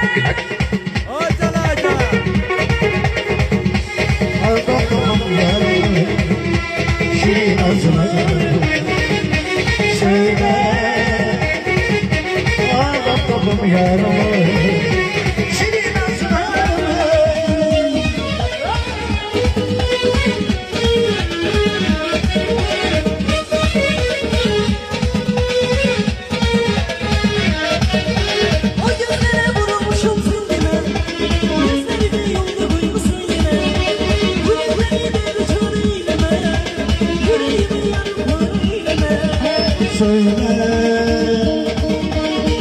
Acele acele. Ağlamam yaramı, şirin ağzına söyle. Ağlamam yaramı, şirin ağzına. O gözlere vurulmuşum zincire, gözlerine yolda koymuşsun yine. Yüreğimi de rüçhan eyleme, yüreğimi yarım var eyleme. Söyle,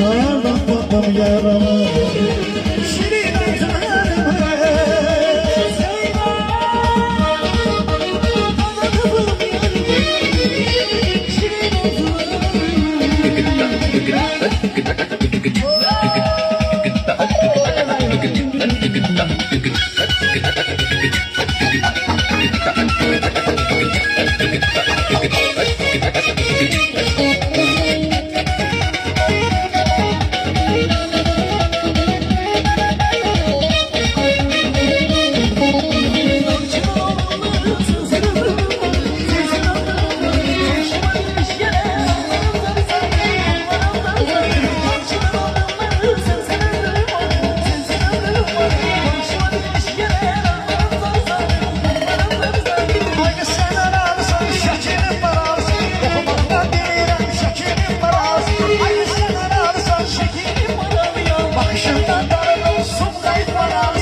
ağlamam yaramı, şirin ağzına. Aynı sen ararsan şekerim var ağzım, okumaktan değilim şekerim var ağzım. Aynı sen ararsan şekerim var ağzım, bakışından darıl olsun kayıp var ağzım.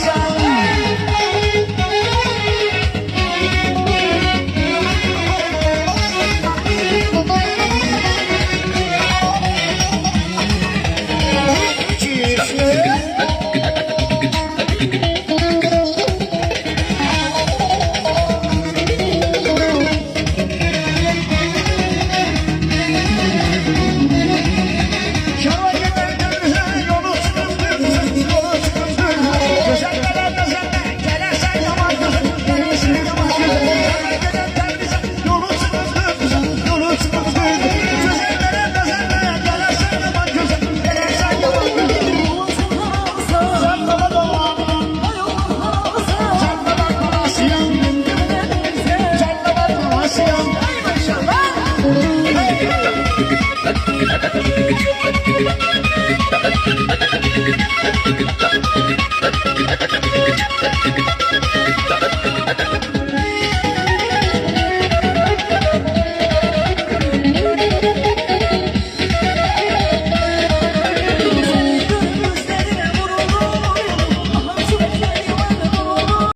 Çiçek